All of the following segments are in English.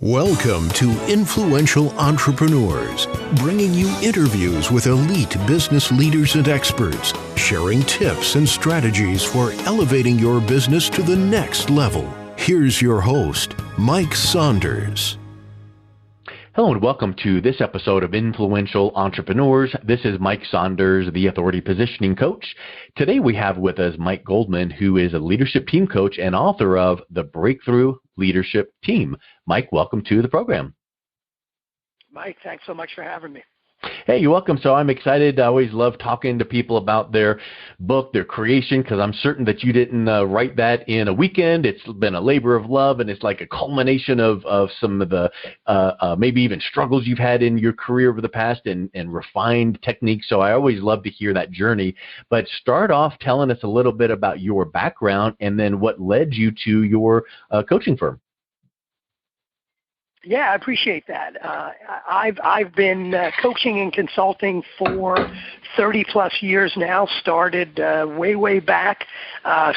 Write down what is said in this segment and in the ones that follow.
Welcome to Influential Entrepreneurs, bringing you interviews with elite business leaders and experts, sharing tips and strategies for elevating your business to the next level. Here's your host, Mike Saunders. Hello and welcome to this episode of Influential Entrepreneurs. This is Mike Saunders, the Authority Positioning Coach. Today we have with us Mike Goldman, who is a leadership team coach and author of The Breakthrough Leadership Team. Mike, welcome to the program. Mike, thanks so much for having me. Hey, you're welcome. So I'm excited. I always love talking to people about their book, their creation, because I'm certain that you didn't write that in a weekend. It's been a labor of love, and it's like a culmination of some of the maybe even struggles you've had in your career over the past and refined techniques. So I always love to hear that journey. But start off telling us a little bit about your background and then what led you to your coaching firm. Yeah, I appreciate that. I've been coaching and consulting for 30 plus years now. Started way back.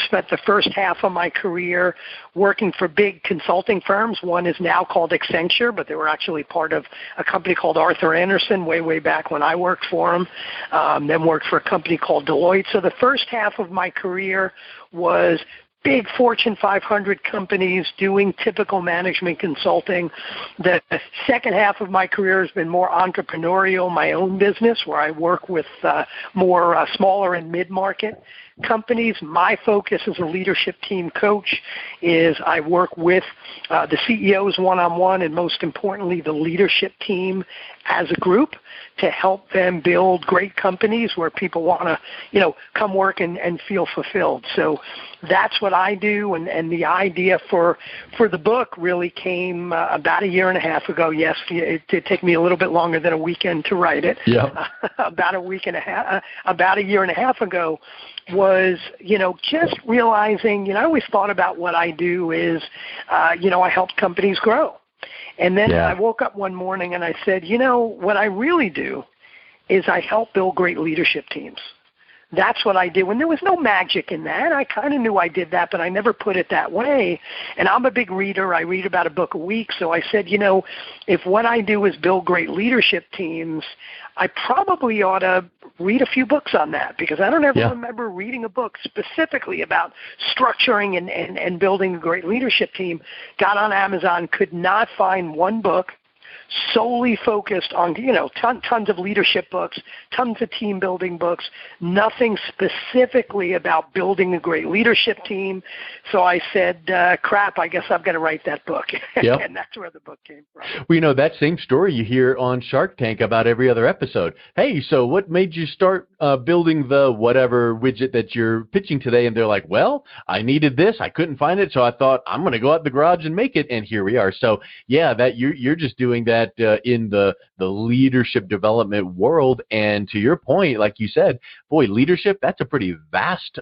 Spent the first half of my career working for big consulting firms. One is now called Accenture, but they were actually part of a company called Arthur Andersen way back when I worked for them. Then worked for a company called Deloitte. So the first half of my career was big Fortune 500 companies doing typical management consulting. The second half of my career has been more entrepreneurial, my own business, where I work with more smaller and mid-market companies. My focus as a leadership team coach is I work with the CEOs one-on-one and most importantly the leadership team as a group to help them build great companies where people want to, come work and feel fulfilled. So that's what I do, and the idea for the book really came about a year and a half ago. Yes, it did take me a little bit longer than a weekend to write it. Yep. About a year and a half ago was, just realizing, I always thought about what I do is, I help companies grow. And then I woke up one morning and I said, what I really do is I help build great leadership teams. That's what I do. And there was no magic in that. I kind of knew I did that, but I never put it that way. And I'm a big reader. I read about a book a week. So I said, if what I do is build great leadership teams, I probably ought to read a few books on that, because I don't ever remember reading a book specifically about structuring and building a great leadership team. Got on Amazon, could not find one book solely focused on, tons of leadership books, tons of team building books, nothing specifically about building a great leadership team. So I said, crap, I guess I've got to write that book. Yep. And that's where the book came from. Well, that same story you hear on Shark Tank about every other episode. Hey, so what made you start building the whatever widget that you're pitching today? And they're like, well, I needed this. I couldn't find it. So I thought I'm going to go out the garage and make it. And here we are. So yeah, that you're just doing that in the leadership development world. And to your point, like you said, boy, leadership, that's a pretty vast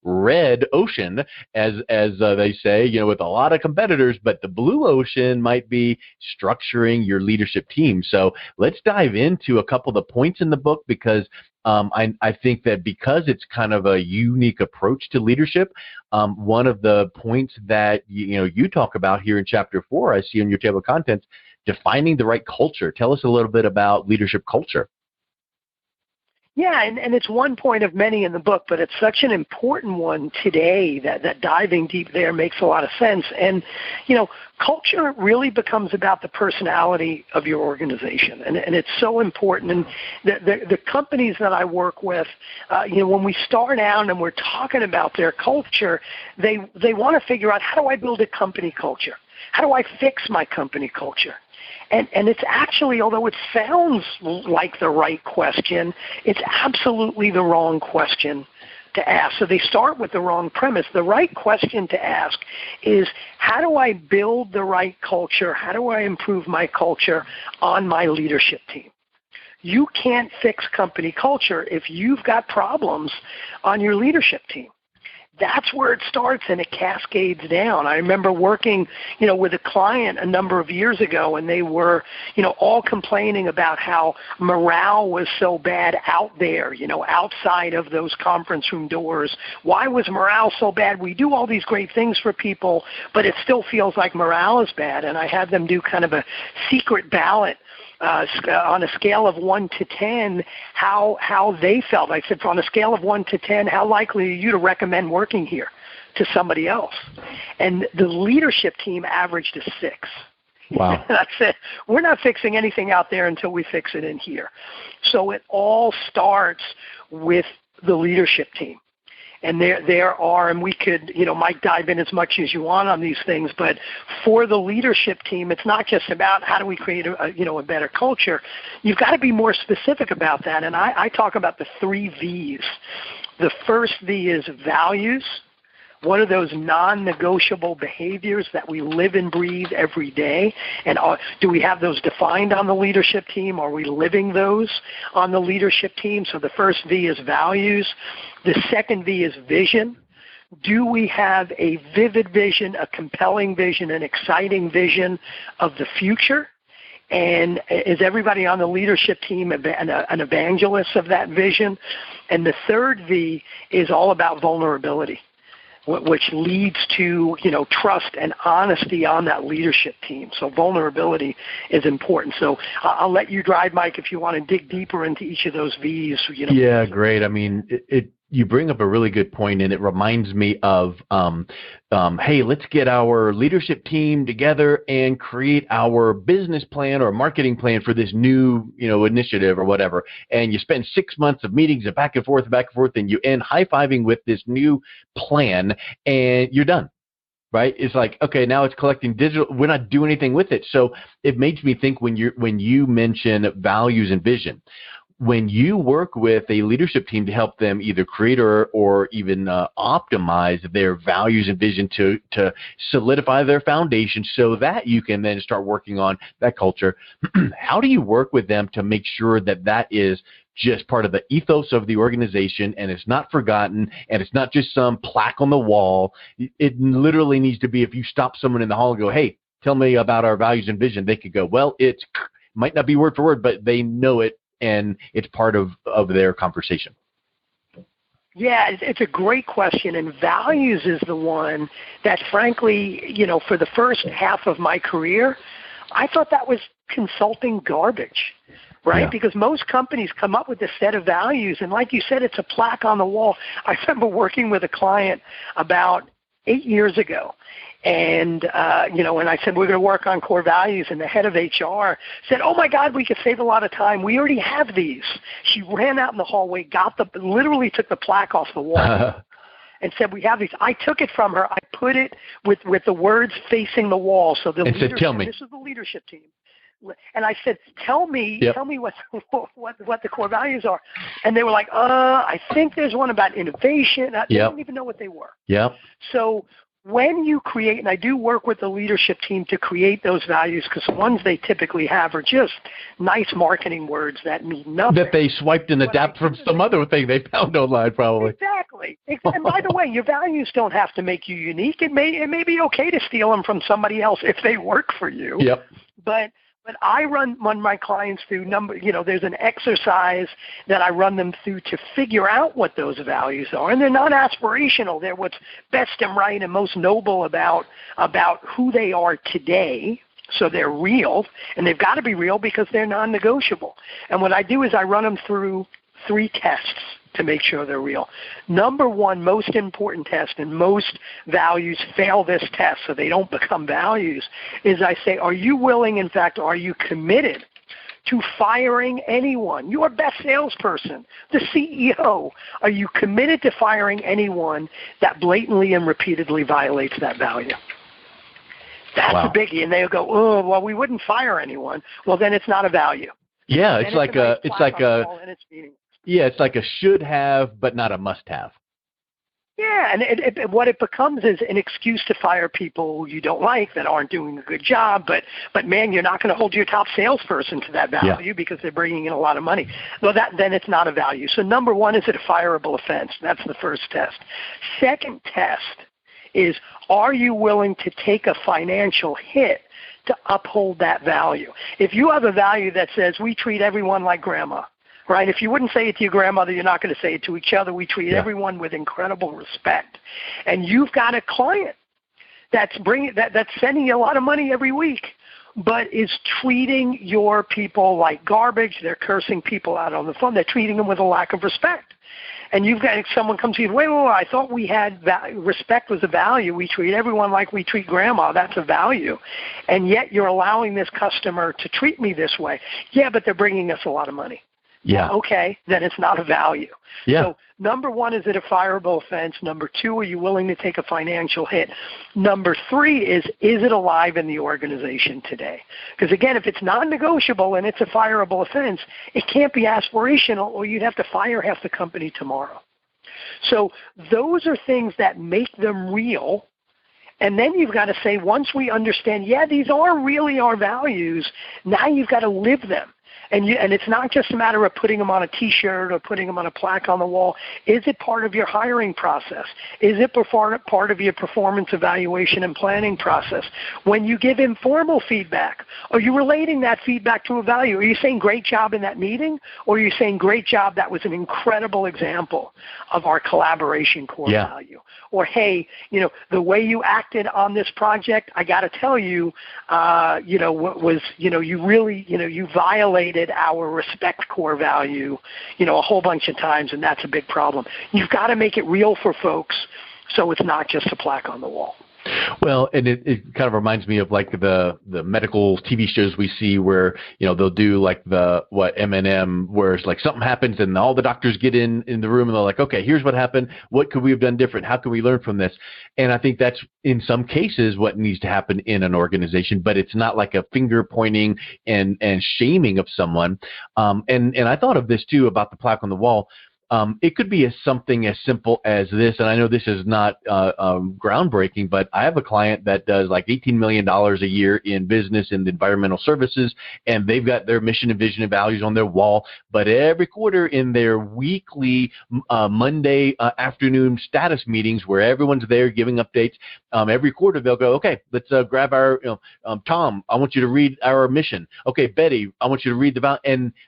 red ocean, as they say, with a lot of competitors, but the blue ocean might be structuring your leadership team. So let's dive into a couple of the points in the book, because I think that because it's kind of a unique approach to leadership, one of the points that you talk about here in Chapter 4, I see on your table of contents, defining the right culture. Tell us a little bit about leadership culture. Yeah, and it's one point of many in the book, but it's such an important one today that diving deep there makes a lot of sense. And, culture really becomes about the personality of your organization, and it's so important. And the companies that I work with, when we start out and we're talking about their culture, they want to figure out, how do I build a company culture? How do I fix my company culture? And it's actually, although it sounds like the right question, it's absolutely the wrong question to ask. So they start with the wrong premise. The right question to ask is, how do I build the right culture? How do I improve my culture on my leadership team? You can't fix company culture if you've got problems on your leadership team. that's where it starts, and it cascades down. I remember working, with a client a number of years ago, and they were, all complaining about how morale was so bad out there, outside of those conference room doors. Why was morale so bad? We do all these great things for people, but it still feels like morale is bad. And I had them do kind of a secret ballot on a scale of 1 to 10, how they felt. I said, on a scale of 1 to 10, how likely are you to recommend working here to somebody else? And the leadership team averaged a 6. Wow. And I said, we're not fixing anything out there until we fix it in here. So it all starts with the leadership team. And there are, and we could, Mike, dive in as much as you want on these things, but for the leadership team, it's not just about how do we create a better culture. You've got to be more specific about that. And I talk about the 3 V's. The first V is values. What are those non-negotiable behaviors that we live and breathe every day? And do we have those defined on the leadership team? Are we living those on the leadership team? So the first V is values. The second V is vision. Do we have a vivid vision, a compelling vision, an exciting vision of the future? And is everybody on the leadership team an evangelist of that vision? And the third V is all about vulnerability, which leads to, trust and honesty on that leadership team. So vulnerability is important. So I'll let you drive, Mike, if you want to dig deeper into each of those V's. Yeah, great. I mean, you bring up a really good point, and it reminds me of, hey, let's get our leadership team together and create our business plan or marketing plan for this new, initiative or whatever. And you spend 6 months of meetings and back and forth, and you end high-fiving with this new plan, and you're done. Right? It's like, okay, now it's collecting digital. We're not doing anything with it. So it makes me think when you mention values and vision, when you work with a leadership team to help them either create or even optimize their values and vision to solidify their foundation so that you can then start working on that culture, how do you work with them to make sure that is just part of the ethos of the organization and it's not forgotten and it's not just some plaque on the wall? It literally needs to be, if you stop someone in the hall and go, hey, tell me about our values and vision, they could go, well, it might not be word for word, but they know it. And it's part of their conversation. Yeah, it's a great question, and values is the one that, frankly, for the first half of my career, I thought that was consulting garbage, right? Yeah. Because most companies come up with a set of values, and like you said, it's a plaque on the wall. I remember working with a client about 8 years ago, and, and I said, we're going to work on core values. And the head of HR said, oh, my God, we could save a lot of time. We already have these. She ran out in the hallway, literally took the plaque off the wall and said, we have these. I took it from her. I put it with the words facing the wall. So this is the leadership team. And I said, tell me what the core values are. And they were like, I think there's one about innovation. They didn't even know what they were. Yep. So when you create, and I do work with the leadership team to create those values, because the ones they typically have are just nice marketing words that mean nothing. That they swiped and adapted from some other thing they found online, probably. Exactly. And by the way, your values don't have to make you unique. It may be okay to steal them from somebody else if they work for you. Yep. But I run my clients through there's an exercise that I run them through to figure out what those values are. And they're not aspirational. They're what's best and right and most noble about who they are today. So they're real, and they've got to be real because they're non-negotiable. And what I do is I run them through 3 tests to make sure they're real. Number one, most important test, and most values fail this test so they don't become values, is I say, are you willing, in fact, are you committed to firing anyone? Your best salesperson, the CEO. Are you committed to firing anyone that blatantly and repeatedly violates that value? That's a biggie. And they'll go, oh, well, we wouldn't fire anyone. Well, then it's not a value. Yeah, it's like a should have, but not a must have. Yeah, and what it becomes is an excuse to fire people you don't like that aren't doing a good job. But man, you're not going to hold your top salesperson to that value because they're bringing in a lot of money. Well, then it's not a value. So number one, is it a fireable offense? That's the first test. Second test is, are you willing to take a financial hit to uphold that value? If you have a value that says we treat everyone like grandma, right? If you wouldn't say it to your grandmother, you're not going to say it to each other. We treat everyone with incredible respect. And you've got a client that's sending you a lot of money every week, but is treating your people like garbage. They're cursing people out on the phone. They're treating them with a lack of respect. And you've got someone comes to you, wait, I thought we had respect was a value. We treat everyone like we treat grandma. That's a value. And yet you're allowing this customer to treat me this way. Yeah, but they're bringing us a lot of money. Yeah. Okay, then it's not a value. Yeah. So number one, is it a fireable offense? Number two, are you willing to take a financial hit? Number three is it alive in the organization today? Because again, if it's non-negotiable and it's a fireable offense, it can't be aspirational, or you'd have to fire half the company tomorrow. So those are things that make them real. And then you've got to say, once we understand, these are really our values, now you've got to live them. And it's not just a matter of putting them on a T-shirt or putting them on a plaque on the wall. Is it part of your hiring process? Is it part of your performance evaluation and planning process? When you give informal feedback, are you relating that feedback to a value? Are you saying great job in that meeting? Or are you saying great job, that was an incredible example of our collaboration core value? Or, hey, the way you acted on this project, I got to tell you, you really, you violated our respect core value, a whole bunch of times, and that's a big problem. You've got to make it real for folks so it's not just a plaque on the wall. Well, and it kind of reminds me of like the medical TV shows we see where, they'll do like M&M, where it's like something happens and all the doctors get in the room and they're like, okay, here's what happened. What could we have done different? How can we learn from this? And I think that's in some cases what needs to happen in an organization, but it's not like a finger pointing and shaming of someone. And I thought of this too about the plaque on the wall. It could be something as simple as this, and I know this is not groundbreaking, but I have a client that does like $18 million a year in business and environmental services, and they've got their mission and vision and values on their wall, but every quarter in their weekly Monday afternoon status meetings where everyone's there giving updates, every quarter they'll go, okay, let's grab our, Tom, I want you to read our mission. Okay, Betty, I want you to read the value,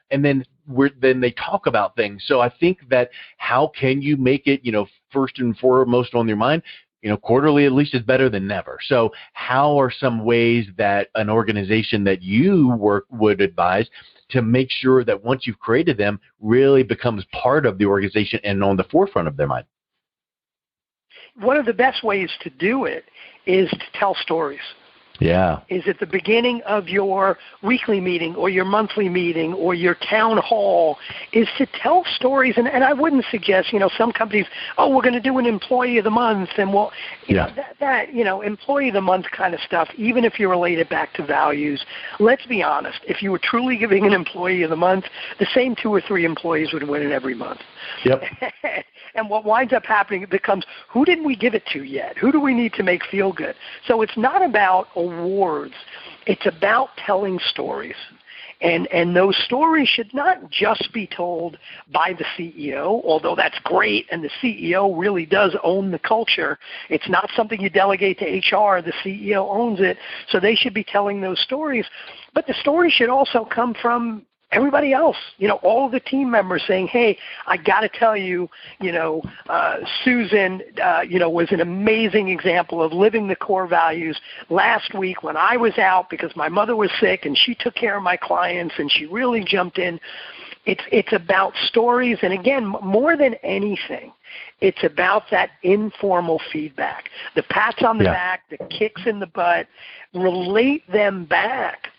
and then they talk about things. So I think that how can you make it, first and foremost on your mind? Quarterly at least is better than never. So how are some ways that an organization that you would advise to make sure that once you've created them really becomes part of the organization and on the forefront of their mind? One of the best ways to do it is to tell stories. Yeah. Is at the beginning of your weekly meeting or your monthly meeting or your town hall, is to tell stories. And I wouldn't suggest, some companies, we're going to do an employee of the month. And that employee of the month kind of stuff, even if you relate it back to values, let's be honest. If you were truly giving an employee of the month, the same 2 or 3 employees would win it every month. Yep. And what winds up happening, it becomes, who didn't we give it to yet? Who do we need to make feel good? So it's not about awards. It's about telling stories. And those stories should not just be told by the CEO, although that's great, and the CEO really does own the culture. It's not something you delegate to HR. The CEO owns it, so they should be telling those stories. But the story should also come from everybody else, all of the team members saying, hey, I got to tell you, Susan, was an amazing example of living the core values last week when I was out because my mother was sick and she took care of my clients and she really jumped in. It's about stories. And again, more than anything, it's about that informal feedback, the pats on the back, the kicks in the butt, relate them back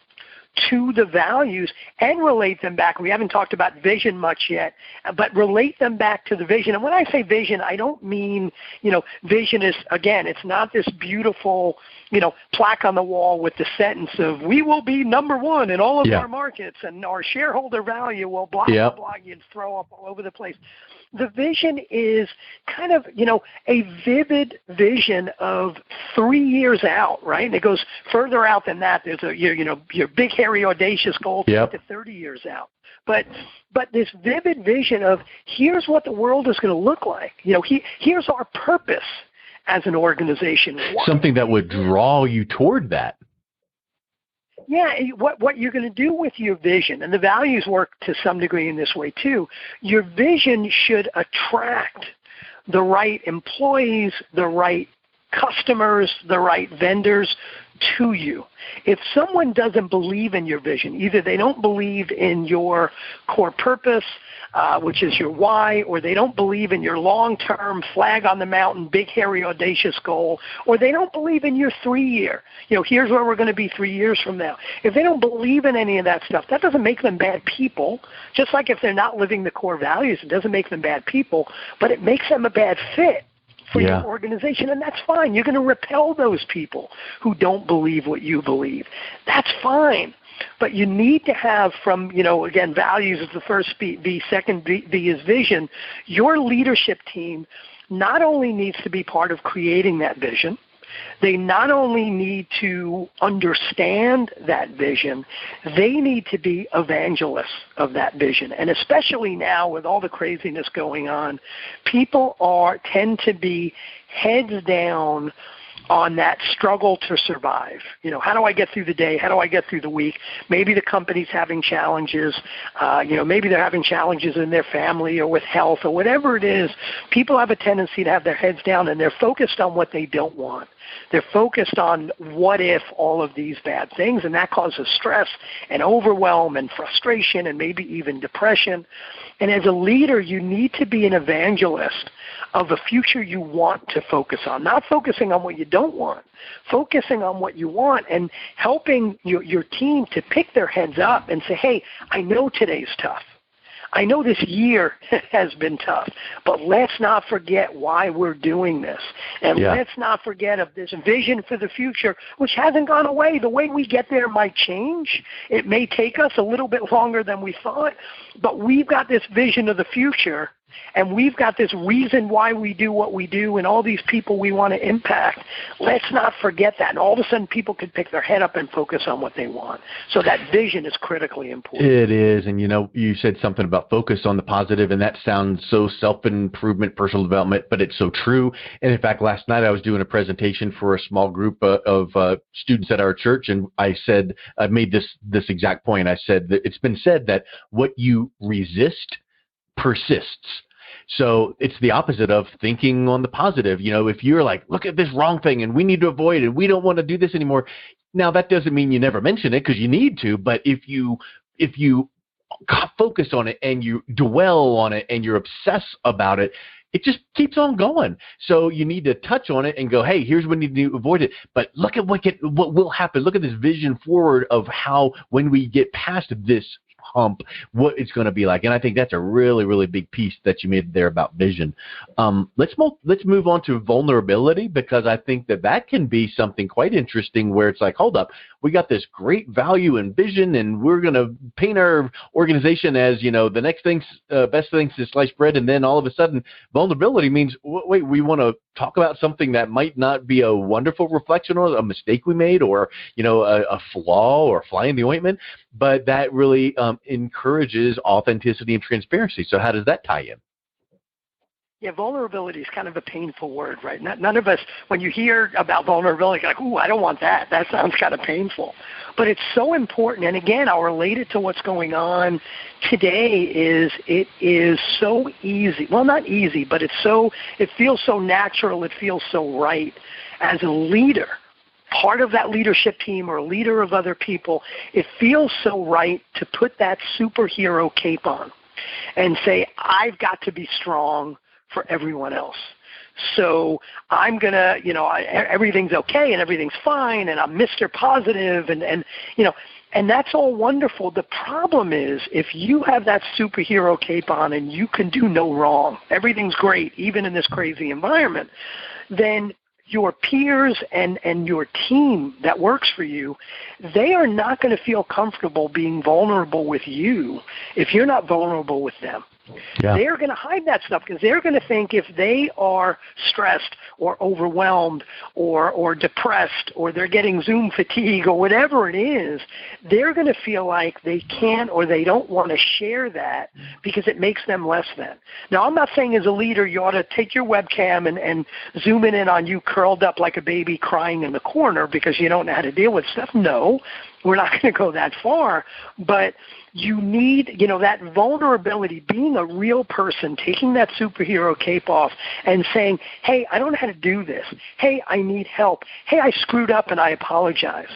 to the values and relate them back. We haven't talked about vision much yet, but relate them back to the vision. And when I say vision, I don't mean, vision is, again, it's not this beautiful, plaque on the wall with the sentence of, we will be number one in all of our markets and our shareholder value will blah, blah, blah, you'd throw up all over the place. The vision is kind of, a vivid vision of 3 years out, right? And it goes further out than that. There's your big, hairy, audacious goal to 30 years out. But this vivid vision of here's what the world is going to look like. Here's our purpose as an organization. Something that would draw you toward that. Yeah, what you're going to do with your vision, and the values work to some degree in this way too, your vision should attract the right employees, the right customers, the right vendors to you. If someone doesn't believe in your vision, either they don't believe in your core purpose, which is your why, or they don't believe in your long-term flag on the mountain, big, hairy, audacious goal, or they don't believe in your 3-year, here's where we're going to be 3 years from now. If they don't believe in any of that stuff, that doesn't make them bad people. Just like if they're not living the core values, it doesn't make them bad people, but it makes them a bad fit for your organization, and that's fine. You're going to repel those people who don't believe what you believe. That's fine. But you need to have from, again, values is the first V, second V is vision. Your leadership team not only needs to be part of creating that vision, they not only need to understand that vision, they need to be evangelists of that vision. And especially now with all the craziness going on, people tend to be heads down on that struggle to survive. How do I get through the day? How do I get through the week? Maybe the company's having challenges. Maybe they're having challenges in their family or with health or whatever it is. People have a tendency to have their heads down, and they're focused on what they don't want. They're focused on what if all of these bad things, and that causes stress and overwhelm and frustration and maybe even depression. And as a leader, you need to be an evangelist of a future you want to focus on, not focusing on what you don't want, focusing on what you want and helping your team to pick their heads up and say, hey, I know today's tough. I know this year has been tough, but let's not forget why we're doing this. And let's not forget of this vision for the future, which hasn't gone away. The way we get there might change. It may take us a little bit longer than we thought, but we've got this vision of the future, and we've got this reason why we do what we do and all these people we want to impact. Let's not forget that. And all of a sudden people can pick their head up and focus on what they want. So that vision is critically important. It is. And, you said something about focus on the positive, and that sounds so self-improvement, personal development, but it's so true. And in fact, last night I was doing a presentation for a small group of students at our church, and I made this exact point. I said that it's been said that what you resist persists. So it's the opposite of thinking on the positive. If you're like, look at this wrong thing and we need to avoid it, we don't want to do this anymore. Now, that doesn't mean you never mention it because you need to, but if you focus on it and you dwell on it and you're obsessed about it, it just keeps on going. So you need to touch on it and go, hey, here's what we need to avoid it. But look at what will happen. Look at this vision forward of how when we get past this hump, what it's going to be like. And I think that's a really, really big piece that you made there about vision. Let's move on to vulnerability, because I think that can be something quite interesting where it's like, hold up, we got this great value and vision, and we're going to paint our organization as, the next thing's best things to slice bread. And then all of a sudden vulnerability means, wait, we want to talk about something that might not be a wonderful reflection or a mistake we made or, a flaw or fly in the ointment, but that really encourages authenticity and transparency. So how does that tie in? Yeah, vulnerability is kind of a painful word, right? None of us, when you hear about vulnerability, like, ooh, I don't want that. That sounds kind of painful. But it's so important. And again, I'll relate it to what's going on today it is so easy. Well, not easy, but it feels so natural. It feels so right as a leader, part of that leadership team or a leader of other people. It feels so right to put that superhero cape on and say, I've got to be strong for everyone else. So I'm going to, everything's okay and everything's fine and I'm Mr. Positive and that's all wonderful. The problem is if you have that superhero cape on and you can do no wrong, everything's great, even in this crazy environment, then your peers and your team that works for you, they are not going to feel comfortable being vulnerable with you if you're not vulnerable with them. Yeah. They're going to hide that stuff because they're going to think if they are stressed or overwhelmed or depressed or they're getting Zoom fatigue or whatever it is, they're going to feel like they can't or they don't want to share that because it makes them less than. Now, I'm not saying as a leader you ought to take your webcam and zoom in on you curled up like a baby crying in the corner because you don't know how to deal with stuff. No, we're not going to go that far, but you need, that vulnerability, being a real person, taking that superhero cape off and saying, hey, I don't know how to do this. Hey, I need help. Hey, I screwed up and I apologize.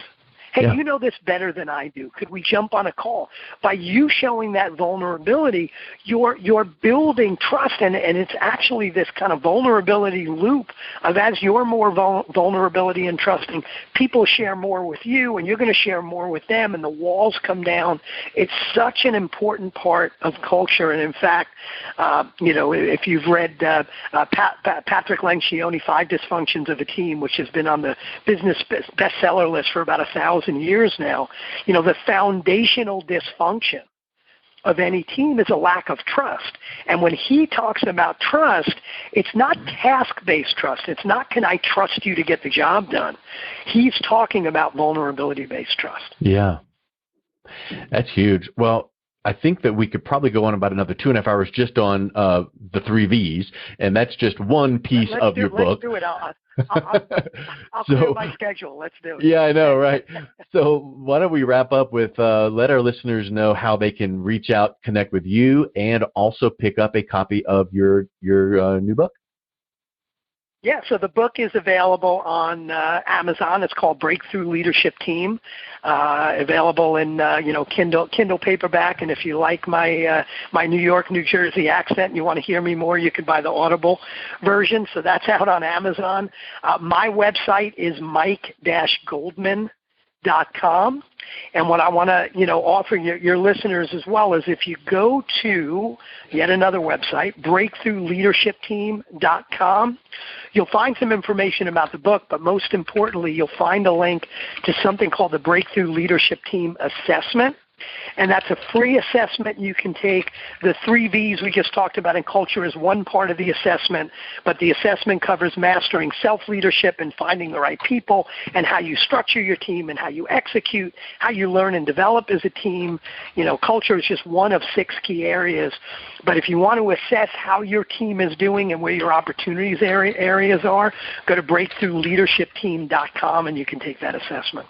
Hey, Yeah. you know this better than I do. Could we jump on a call? By you showing that vulnerability, you're building trust, and it's actually this kind of vulnerability loop of as you're more vulnerability and trusting, people share more with you, and you're going to share more with them, and the walls come down. It's such an important part of culture, and in fact, if you've read Patrick Lencioni, 5 Dysfunctions of a Team, which has been on the business bestseller list for about 1,000 years now, the foundational dysfunction of any team is a lack of trust. And when he talks about trust, it's not task-based trust. It's not, can I trust you to get the job done? He's talking about vulnerability-based trust. Yeah. That's huge. Well, I think that we could probably go on about another 2.5 hours just on the 3 V's, and that's just one piece of your book. Let's do it. I'll clear my schedule. Let's do it. Yeah, I know, right? So why don't we wrap up with let our listeners know how they can reach out, connect with you, and also pick up a copy of your new book. Yeah, so the book is available on Amazon. It's called Breakthrough Leadership Team. Available in Kindle paperback. And if you like my New York, New Jersey accent and you want to hear me more, you can buy the Audible version. So that's out on Amazon. My website is mike-goldman.com. And what I want to, offer your listeners as well is if you go to yet another website, breakthroughleadershipteam.com, you'll find some information about the book, but most importantly, you'll find a link to something called the Breakthrough Leadership Team Assessment. And that's a free assessment you can take. The 3 V's we just talked about in culture is one part of the assessment, but the assessment covers mastering self-leadership and finding the right people and how you structure your team and how you execute, how you learn and develop as a team. Culture is just one of 6 key areas. But if you want to assess how your team is doing and where your opportunities areas are, go to breakthroughleadershipteam.com and you can take that assessment.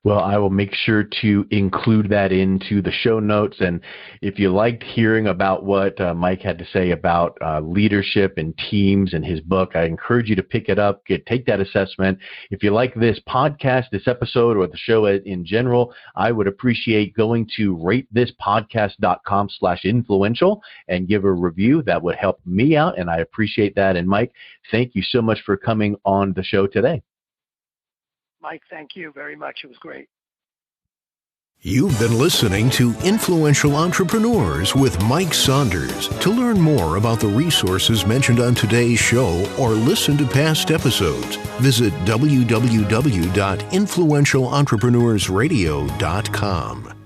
Well, I will make sure to include that into the show notes. And if you liked hearing about what Mike had to say about leadership and teams and his book, I encourage you to pick it up, take that assessment. If you like this podcast, this episode, or the show in general, I would appreciate going to ratethispodcast.com/influential and give a review. That would help me out, and I appreciate that. And Mike, thank you so much for coming on the show today. Mike, thank you very much. It was great. You've been listening to Influential Entrepreneurs with Mike Saunders. To learn more about the resources mentioned on today's show or listen to past episodes, visit www.influentialentrepreneursradio.com.